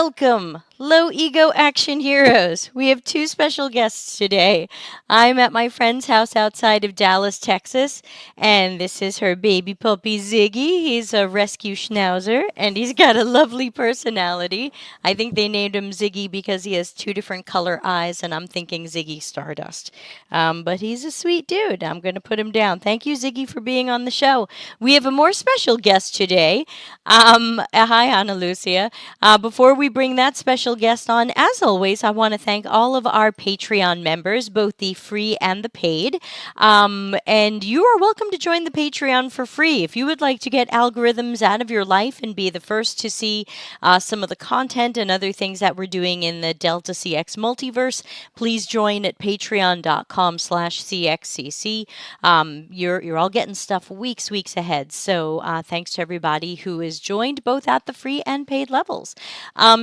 Welcome, low ego action heroes. We have two special guests today. I'm at my friend's house outside of Dallas, Texas, and this is her baby puppy Ziggy. He's a rescue schnauzer, and he's got a lovely personality. I think they named him Ziggy because he has two different color eyes, and I'm thinking Ziggy Stardust. But he's a sweet dude. I'm going to put him down. Thank you, Ziggy, for being on the show. We have a more special guest today. Hi, Ana Lucia. Before we bring that special guest on, as always, I want to thank all of our Patreon members, both the free and the paid. And you are welcome to join the Patreon for free. If you would like to get algorithms out of your life and be the first to see some of the content and other things that we're doing in the Delta CX multiverse, please join at patreon.com/CXCC. You're all getting stuff weeks ahead. So thanks to everybody who is joined both at the free and paid levels.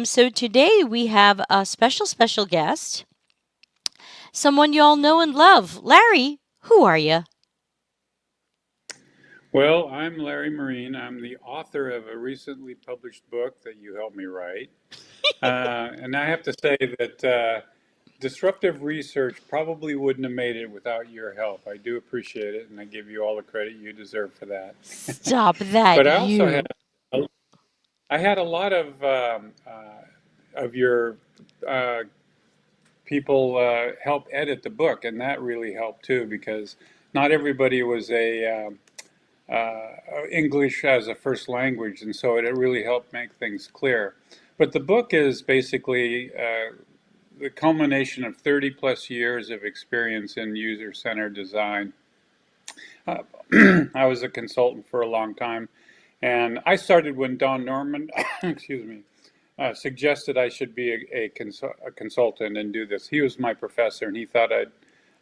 So today we have a special guest, someone you all know and love. Larry, who are you? Well, I'm Larry Marine. I'm the author of a recently published book that you helped me write. And I have to say that disruptive research probably wouldn't have made it without your help. I do appreciate it, and I give you all the credit you deserve for that. Stop that, But I also you. a, I had a lot of your uh, people help edit the book, and that really helped too because not everybody was English as a first language, and so it really helped make things clear. But the book is basically the culmination of 30 plus years of experience in user-centered design. Uh, I was a consultant for a long time, and I started when Don Norman, excuse me, suggested I should be a consultant and do this. He was my professor, and he thought I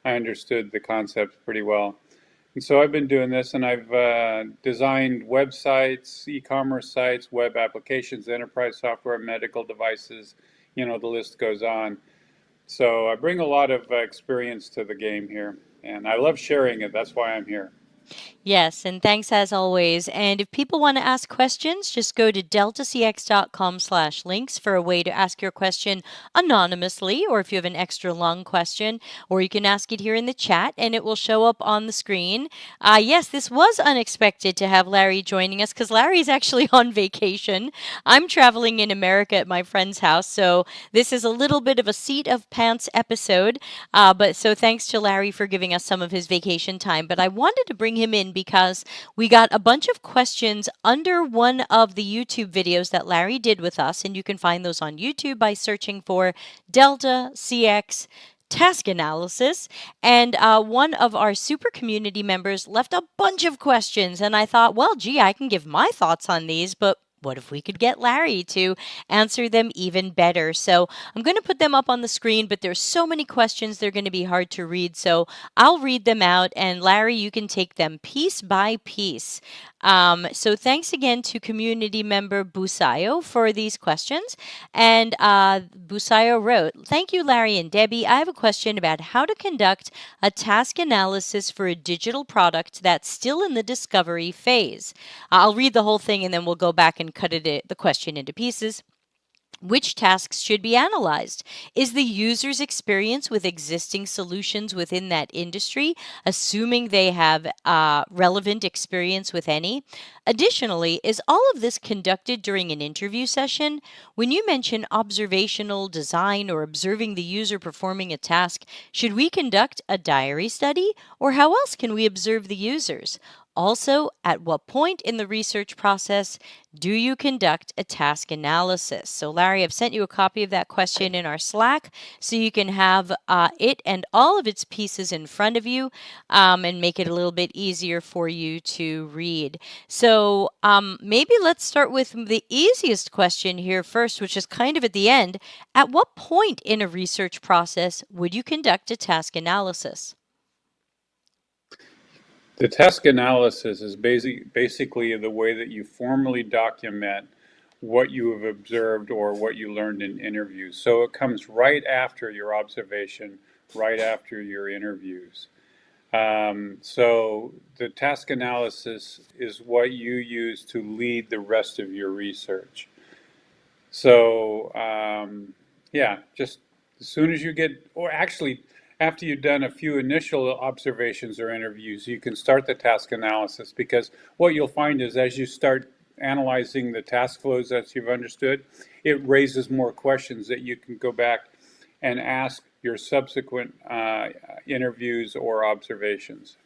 understood the concepts pretty well. And so I've been doing this, and I've designed websites, e-commerce sites, web applications, enterprise software, medical devices, the list goes on. So I bring a lot of experience to the game here, and I love sharing it. That's why I'm here. Yes, and thanks as always. And if people want to ask questions, just go to deltacx.com/links for a way to ask your question anonymously, or if you have an extra long question, or you can ask it here in the chat and it will show up on the screen. Yes, this was unexpected to have Larry joining us because Larry's actually on vacation. I'm traveling in America at my friend's house, so this is a little bit of a seat of pants episode. But so thanks to Larry for giving us some of his vacation time. But I wanted to bring him in because we got a bunch of questions under one of the YouTube videos that Larry did with us. And you can find those on YouTube by searching for Delta CX task analysis. And one of our super community members left a bunch of questions. And I thought, well, gee, I can give my thoughts on these, but what if we could get Larry to answer them even better? So I'm going to put them up on the screen, but there's so many questions, they're going to be hard to read. So I'll read them out, and Larry, you can take them piece by piece. So thanks again to community member Busayo for these questions. And Busayo wrote, thank you, Larry and Debbie. I have a question about how to conduct a task analysis for a digital product that's still in the discovery phase. I'll read the whole thing and then we'll go back and cut the question into pieces. Which tasks should be analyzed? Is the user's experience with existing solutions within that industry, assuming they have relevant experience with any? Additionally, is all of this conducted during an interview session? When you mention observational design or observing the user performing a task, should we conduct a diary study? Or how else can we observe the users? Also, at what point in the research process do you conduct a task analysis? So, Larry, I've sent you a copy of that question in our Slack so you can have it and all of its pieces in front of you and make it a little bit easier for you to read. So, maybe let's start with the easiest question here first, which is kind of at the end. At what point in a research process would you conduct a task analysis? The task analysis is basically the way that you formally document what you have observed or what you learned in interviews. So it comes right after your observation, right after your interviews. So the task analysis is what you use to lead the rest of your research. So, yeah, just as soon as you get, or actually, after you've done a few initial observations or interviews, you can start the task analysis because what you'll find is as you start analyzing the task flows that you've understood, it raises more questions that you can go back and ask your subsequent interviews or observations.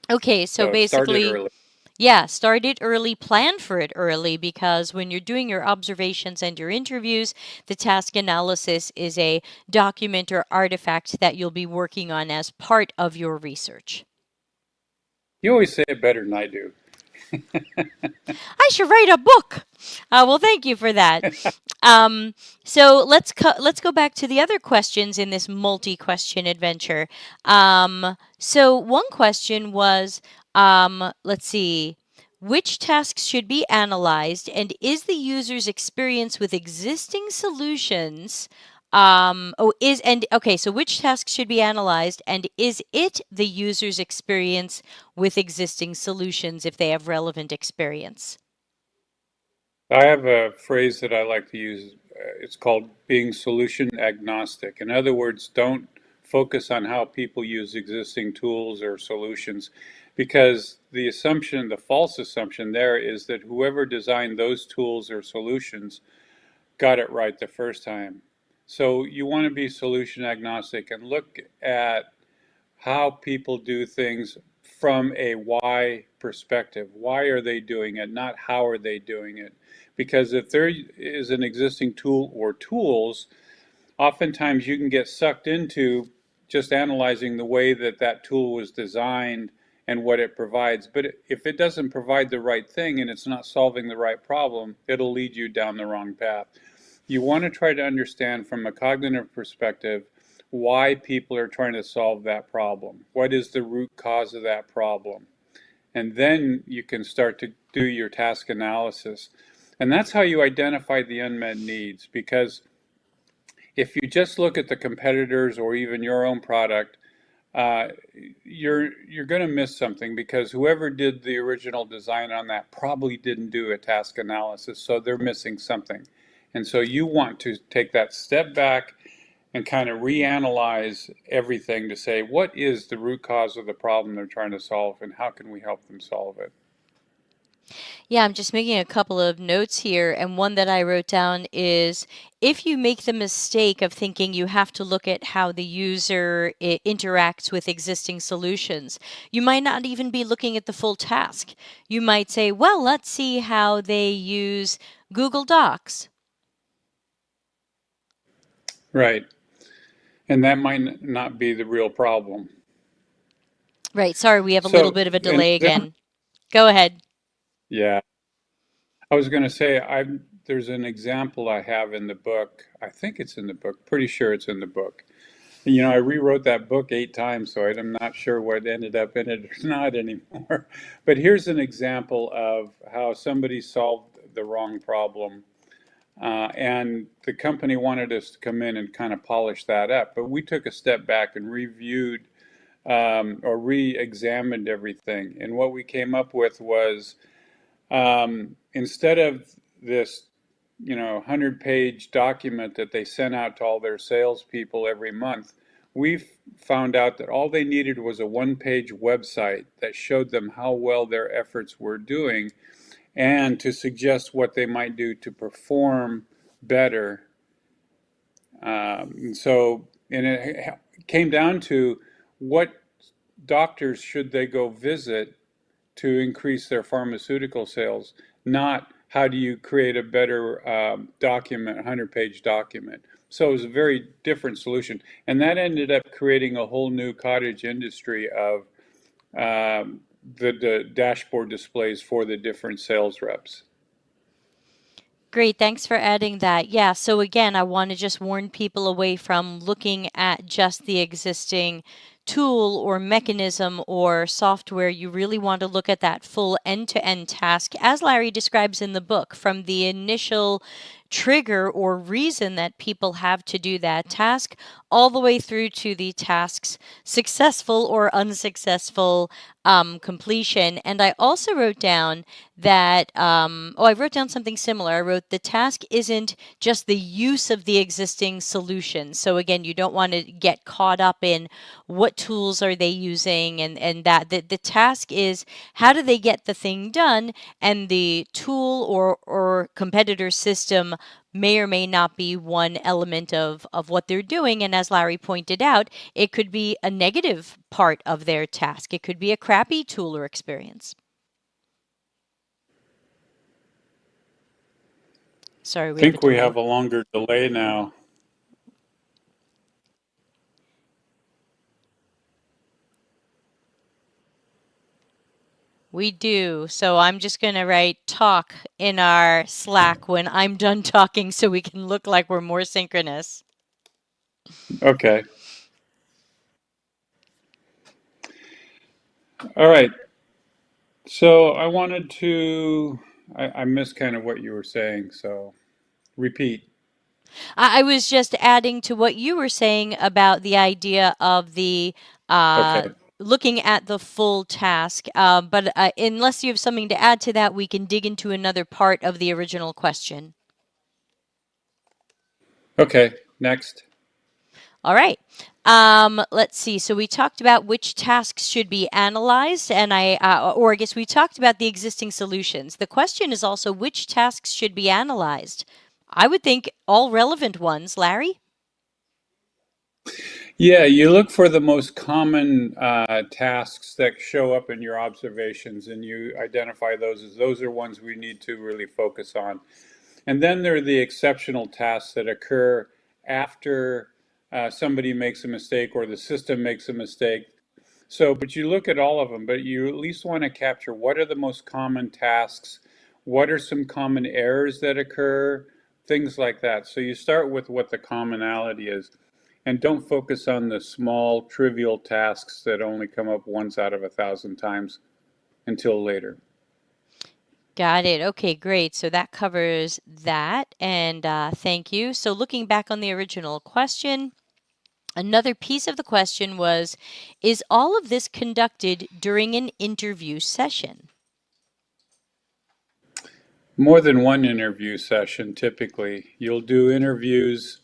Okay, so So start it basically, early. yeah, start it early, plan for it early, because when you're doing your observations and your interviews, the task analysis is a document or artifact that you'll be working on as part of your research. You always say it better than I do. I should write a book. Well, thank you for that. Um, so let's go back to the other questions in this multi-question adventure. So one question was, let's see, which tasks should be analyzed, and is the user's experience with existing solutions? Oh, is and okay. So which tasks should be analyzed, and is it the user's experience with existing solutions if they have relevant experience? I have a phrase that I like to use. It's called being solution agnostic. In other words, don't focus on how people use existing tools or solutions because the assumption, the false assumption there is that whoever designed those tools or solutions got it right the first time. So you want to be solution agnostic and look at how people do things from a why perspective. Why are they doing it, not how are they doing it? Because if there is an existing tool or tools, oftentimes you can get sucked into just analyzing the way that that tool was designed and what it provides. But if it doesn't provide the right thing and it's not solving the right problem, it'll lead you down the wrong path. You want to try to understand from a cognitive perspective why people are trying to solve that problem. What is the root cause of that problem? And then you can start to do your task analysis. And that's how you identify the unmet needs. Because if you just look at the competitors or even your own product, uh, you're going to miss something because whoever did the original design on that probably didn't do a task analysis, so they're missing something. And so you want to take that step back and kind of reanalyze everything to say what is the root cause of the problem they're trying to solve and how can we help them solve it. Yeah, I'm just making a couple of notes here, and one that I wrote down is if you make the mistake of thinking you have to look at how the user interacts with existing solutions, you might not even be looking at the full task. You might say, well, let's see how they use Google Docs. Right. And that might not be the real problem. Right, sorry, we have a little So, bit of a and delay then, again. Go ahead. yeah, I was going to say, there's an example I have in the book. I think it's in the book, pretty sure it's in the book. You know, I rewrote that book 8 times, so I'm not sure what ended up in it or not anymore. But here's an example of how somebody solved the wrong problem. And the company wanted us to come in and kind of polish that up. But we took a step back and reviewed or re examined everything. And what we came up with was instead of this 100-page document that they sent out to all their salespeople every month, we found out that all they needed was a one-page website that showed them how well their efforts were doing and to suggest what they might do to perform better. And it came down to what doctors should they go visit to increase their pharmaceutical sales, not how do you create a better document, a 100-page document. So it was a very different solution. And that ended up creating a whole new cottage industry of the dashboard displays for the different sales reps. Great, thanks for adding that. Yeah, so again, I want to just warn people away from looking at just the existing tool or mechanism or software. You really want to look at that full end-to-end task, as Larry describes in the book, from the initial trigger or reason that people have to do that task all the way through to the task's successful or unsuccessful completion. And I also wrote down that, I wrote down something similar. I wrote the task isn't just the use of the existing solution. So again, you don't want to get caught up in what tools are they using, and that the task is how do they get the thing done, and the tool or competitor system may or may not be one element of what they're doing. And as Larry pointed out, it could be a negative part of their task. It could be a crappy tool or experience. Sorry, I we have a think we delay. have a longer delay now. We do. So I'm just going to write talk in our Slack when I'm done talking so we can look like we're more synchronous. Okay. All right. So I missed kind of what you were saying, so repeat. I was just adding to what you were saying about the idea of the uh, Okay. looking at the full task. But unless you have something to add to that, we can dig into another part of the original question. Okay. Next. All right. Let's see. So we talked about which tasks should be analyzed, and or I guess we talked about the existing solutions. The question is also which tasks should be analyzed. I would think all relevant ones, Larry. Yeah, you look for the most common tasks that show up in your observations, and you identify those as those are ones we need to really focus on. And then there are the exceptional tasks that occur after somebody makes a mistake or the system makes a mistake. So, but you look at all of them, but you at least want to capture what are the most common tasks, what are some common errors that occur, things like that. So you start with what the commonality is, and don't focus on the small, trivial tasks that only come up once out of 1,000 times until later. Got it. Okay, great. So that covers that. And thank you. So looking back on the original question, another piece of the question was, is all of this conducted during an interview session? More than one interview session, typically. You'll do interviews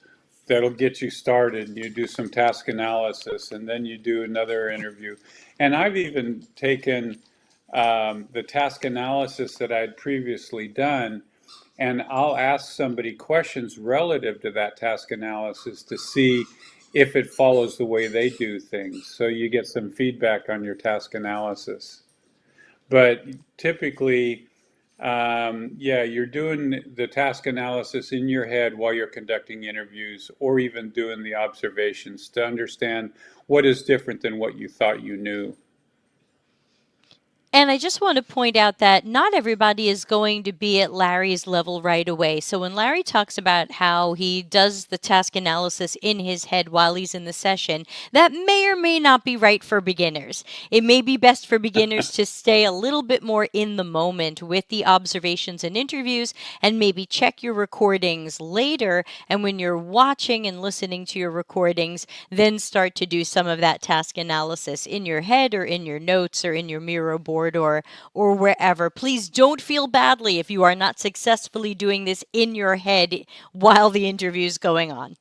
that'll get you started. You do some task analysis, and then you do another interview. And I've even taken the task analysis that I'd previously done, and I'll ask somebody questions relative to that task analysis to see if it follows the way they do things. So you get some feedback on your task analysis. But typically, yeah, you're doing the task analysis in your head while you're conducting interviews or even doing the observations to understand what is different than what you thought you knew. And I just want to point out that not everybody is going to be at Larry's level right away. So when Larry talks about how he does the task analysis in his head while he's in the session, that may or may not be right for beginners. It may be best for beginners to stay a little bit more in the moment with the observations and interviews and maybe check your recordings later. And when you're watching and listening to your recordings, then start to do some of that task analysis in your head or in your notes or in your Miro board or wherever. Please don't feel badly if you are not successfully doing this in your head while the interview is going on.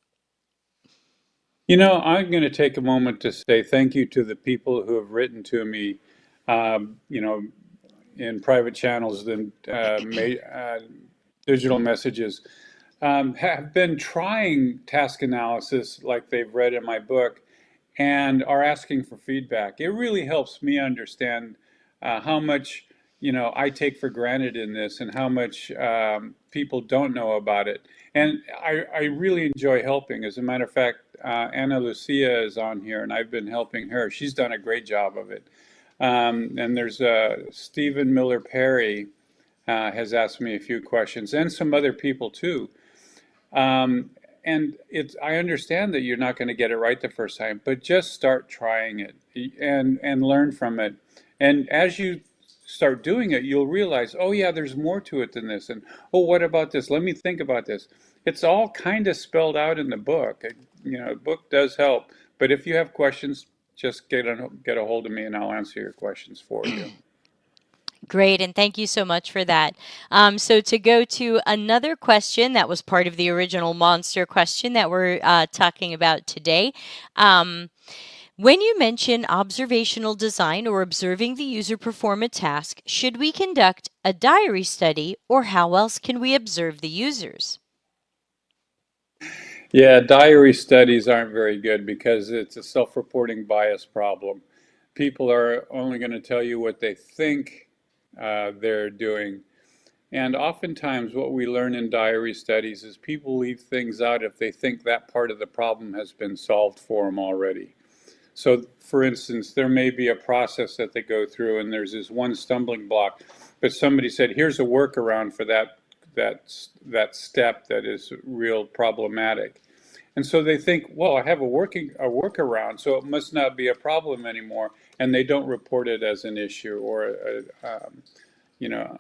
You know, I'm going to take a moment to say thank you to the people who have written to me, you know, in private channels and digital messages, have been trying task analysis like they've read in my book and are asking for feedback. It really helps me understand how much I take for granted in this and how much people don't know about it. And I really enjoy helping. As a matter of fact, Anna Lucia is on here, and I've been helping her. She's done a great job of it. And there's Stephen Miller Perry has asked me a few questions, and some other people too. Um, and I understand that you're not going to get it right the first time, but just start trying it and learn from it. And as you start doing it, you'll realize, oh yeah, there's more to it than this. And oh, what about this? Let me think about this. It's all kind of spelled out in the book. the book does help. But if you have questions, just get a hold of me and I'll answer your questions for you. Great, and thank you so much for that. So, to go to another question that was part of the original monster question that we're talking about today. Um, when you mention observational design or observing the user perform a task, should we conduct a diary study or how else can we observe the users? Yeah, diary studies aren't very good because it's a self-reporting bias problem. People are only going to tell you what they think they're doing. And oftentimes, what we learn in diary studies is people leave things out if they think that part of the problem has been solved for them already. So, for instance, there may be a process that they go through, and there's this one stumbling block, but somebody said, "Here's a workaround for that step that is real problematic." And so they think, well, I have a workaround, so it must not be a problem anymore, and they don't report it as an issue or you know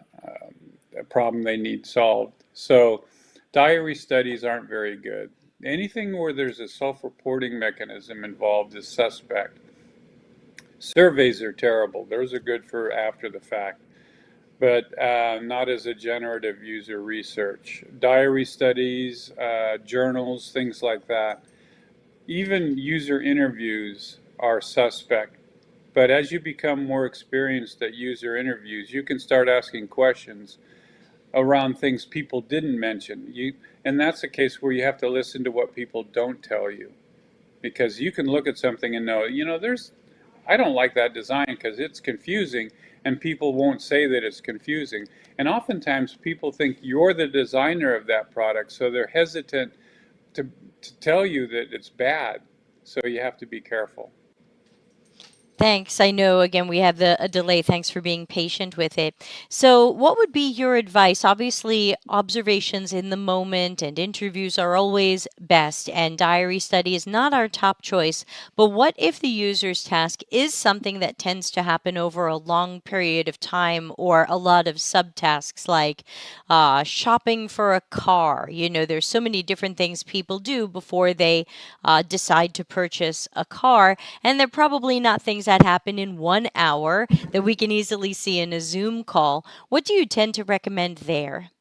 a problem they need solved. So diary studies aren't very good. Anything where there's a self-reporting mechanism involved is suspect. Surveys are terrible. Those are good for after the fact, but not as a generative user research. Diary studies, journals, things like that. Even user interviews are suspect. But as you become more experienced at user interviews, you can start asking questions around things people didn't mention. And that's a case where you have to listen to what people don't tell you, because you can look at something and know, I don't like that design because it's confusing, and people won't say that it's confusing. And oftentimes people think you're the designer of that product, so they're hesitant to, to tell you that it's bad. So you have to be careful. Thanks. I know, again, we have a delay. Thanks for being patient with it. So, what would be your advice? Obviously, observations in the moment and interviews are always best, and diary study is not our top choice. But what if the user's task is something that tends to happen over a long period of time or a lot of subtasks like shopping for a car? There's so many different things people do before they decide to purchase a car, and they're probably not things that happen in 1 hour that we can easily see in a Zoom call. What do you tend to recommend there?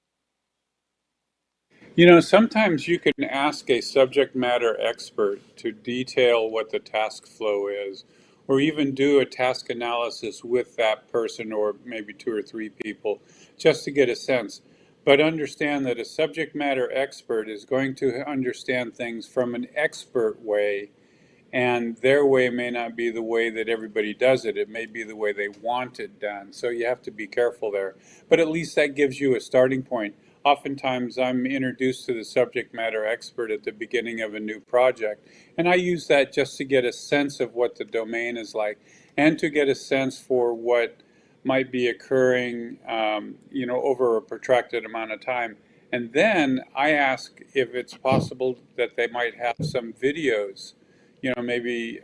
Sometimes you can ask a subject matter expert to detail what the task flow is, or even do a task analysis with that person or maybe two or three people just to get a sense. But understand that a subject matter expert is going to understand things from an expert way, and their way may not be the way that everybody does it. It may be the way they want it done. So you have to be careful there. But at least that gives you a starting point. Oftentimes, I'm introduced to the subject matter expert at the beginning of a new project, and I use that just to get a sense of what the domain is like and to get a sense for what might be occurring, over a protracted amount of time. And then I ask if it's possible that they might have some videos. Maybe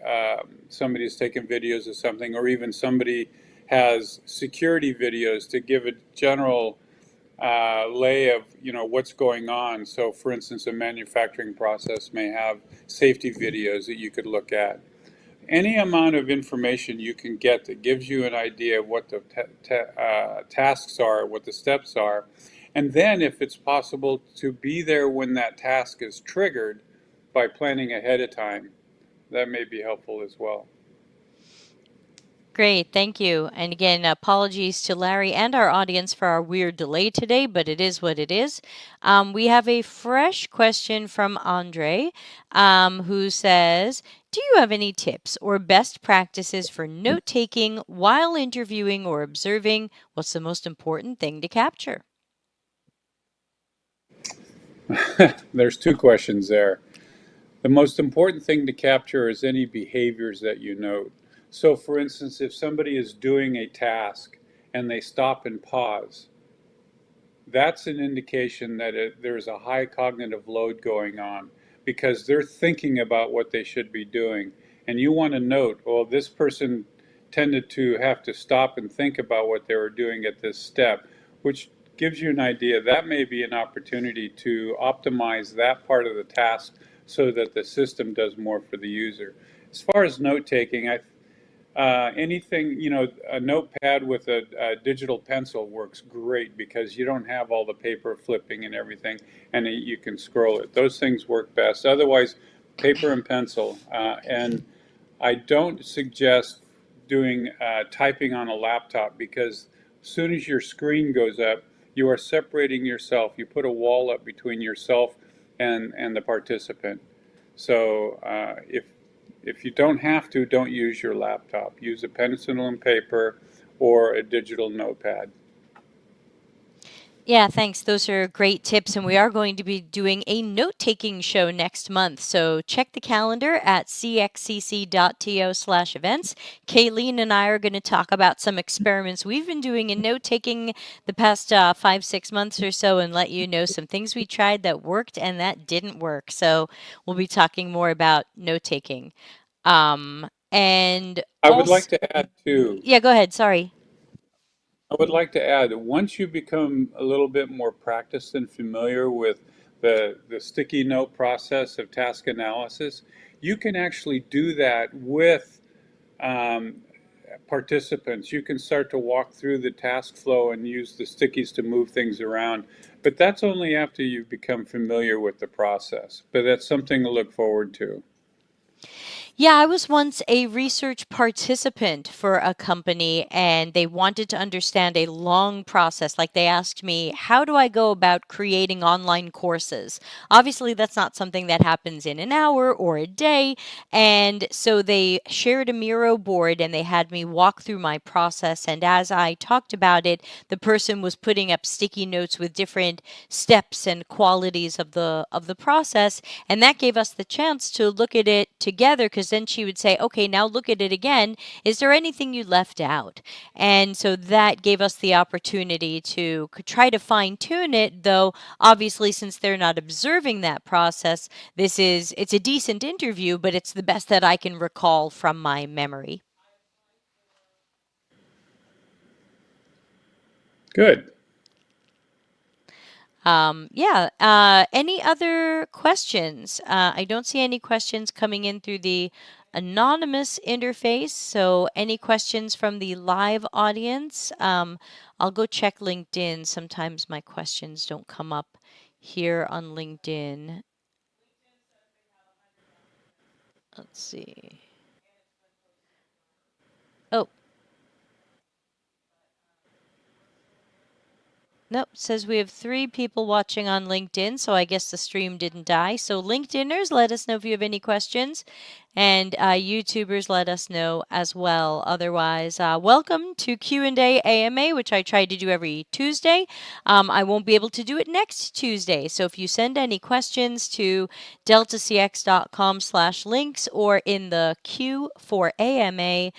somebody's taken videos of something, or even somebody has security videos to give a general lay of what's going on. So, for instance, a manufacturing process may have safety videos that you could look at. Any amount of information you can get that gives you an idea of what the tasks are, what the steps are, and then if it's possible to be there when that task is triggered by planning ahead of time, that may be helpful as well. Great, thank you. And again, apologies to Larry and our audience for our weird delay today, but it is what it is. We have a fresh question from Andre, who says, do you have any tips or best practices for note taking while interviewing or observing? What's the most important thing to capture? There's two questions there. The most important thing to capture is any behaviors that you note. So, for instance, if somebody is doing a task and they stop and pause, that's an indication that there's a high cognitive load going on because they're thinking about what they should be doing. And you want to note, well, this person tended to have to stop and think about what they were doing at this step, which gives you an idea that may be an opportunity to optimize that part of the task so that the system does more for the user. As far as note taking, anything, a notepad with a digital pencil works great because you don't have all the paper flipping and everything, and you can scroll it. Those things work best. Otherwise, paper and pencil. And I don't suggest doing typing on a laptop because as soon as your screen goes up, you are separating yourself. You put a wall up between yourself and the participant. So if you don't have to, don't use your laptop. Use a pencil and paper or a digital notepad. Yeah, thanks. Those are great tips. And we are going to be doing a note taking show next month. So check the calendar at cxcc.to/events. Kayleen and I are going to talk about some experiments we've been doing in note taking the past 5, 6 months or so and let you know some things we tried that worked and that didn't work. So we'll be talking more about note taking. And I would also, like to add too, yeah, go ahead. Sorry. I would like to add that once you become a little bit more practiced and familiar with the sticky note process of task analysis, you can actually do that with um, participants. You can start to walk through the task flow and use the stickies to move things around. But that's only after you become familiar with the process. But that's something to look forward to. Yeah, I was once a research participant for a company and they wanted to understand a long process. Like they asked me, how do I go about creating online courses? Obviously, that's not something that happens in an hour or a day. And so they shared a Miro board and they had me walk through my process. And as I talked about it, the person was putting up sticky notes with different steps and qualities of the process, and that gave us the chance to look at it together because then she would say, okay, now look at it again. Is there anything you left out? And so that gave us the opportunity to try to fine tune it, though obviously since they're not observing that process, it's a decent interview, but it's the best that I can recall from my memory. Good. Yeah. Any other questions? I don't see any questions coming in through the anonymous interface. So, any questions from the live audience? I'll go check LinkedIn. Sometimes my questions don't come up here on LinkedIn. Let's see. Oh, nope, says we have 3 people watching on LinkedIn, so I guess the stream didn't die. So LinkedIners, let us know if you have any questions, and YouTubers, let us know as well. Otherwise, welcome to Q&A AMA, which I try to do every Tuesday. I won't be able to do it next Tuesday, so if you send any questions to deltacx.com/links or in the Q for AMA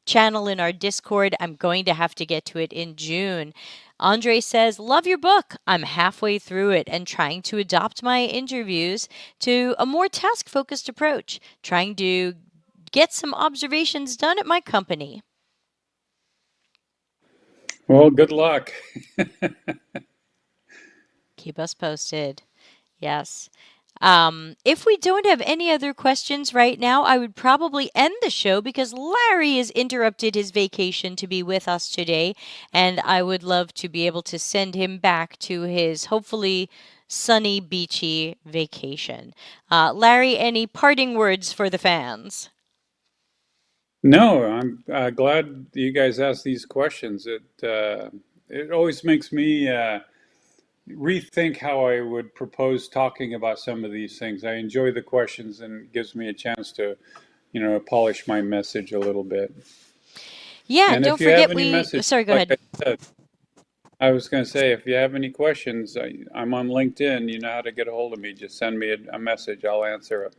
channel in our Discord, I'm going to have to get to it in June. Andre says, love your book. I'm halfway through it and trying to adopt my interviews to a more task focused approach, trying to get some observations done at my company. Well, good luck. Keep us posted. Yes. If we don't have any other questions right now, I would probably end the show because Larry has interrupted his vacation to be with us today, and I would love to be able to send him back to his hopefully sunny, beachy vacation. Larry, any parting words for the fans? No, I'm glad you guys asked these questions. It always makes me rethink how I would propose talking about some of these things. I enjoy the questions and it gives me a chance to, polish my message a little bit. Yeah, And don't if you have forget any message, sorry, go like ahead. I said, I was going to say, if you have any questions, I'm on LinkedIn. You know how to get a hold of me. Just send me a message. I'll answer it.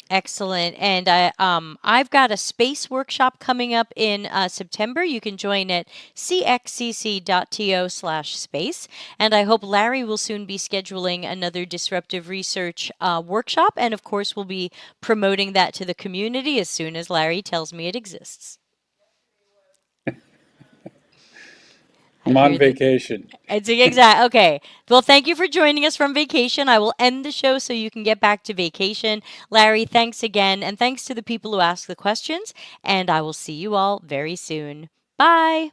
Excellent. And I've got a space workshop coming up in September. You can join at cxcc.to/space. And I hope Larry will soon be scheduling another disruptive research workshop. And of course, we'll be promoting that to the community as soon as Larry tells me it exists. I I'm on hear that. vacation. It's exact. Okay. Well, thank you for joining us from vacation. I will end the show so you can get back to vacation. Larry, thanks again. And thanks to the people who asked the questions. And I will see you all very soon. Bye.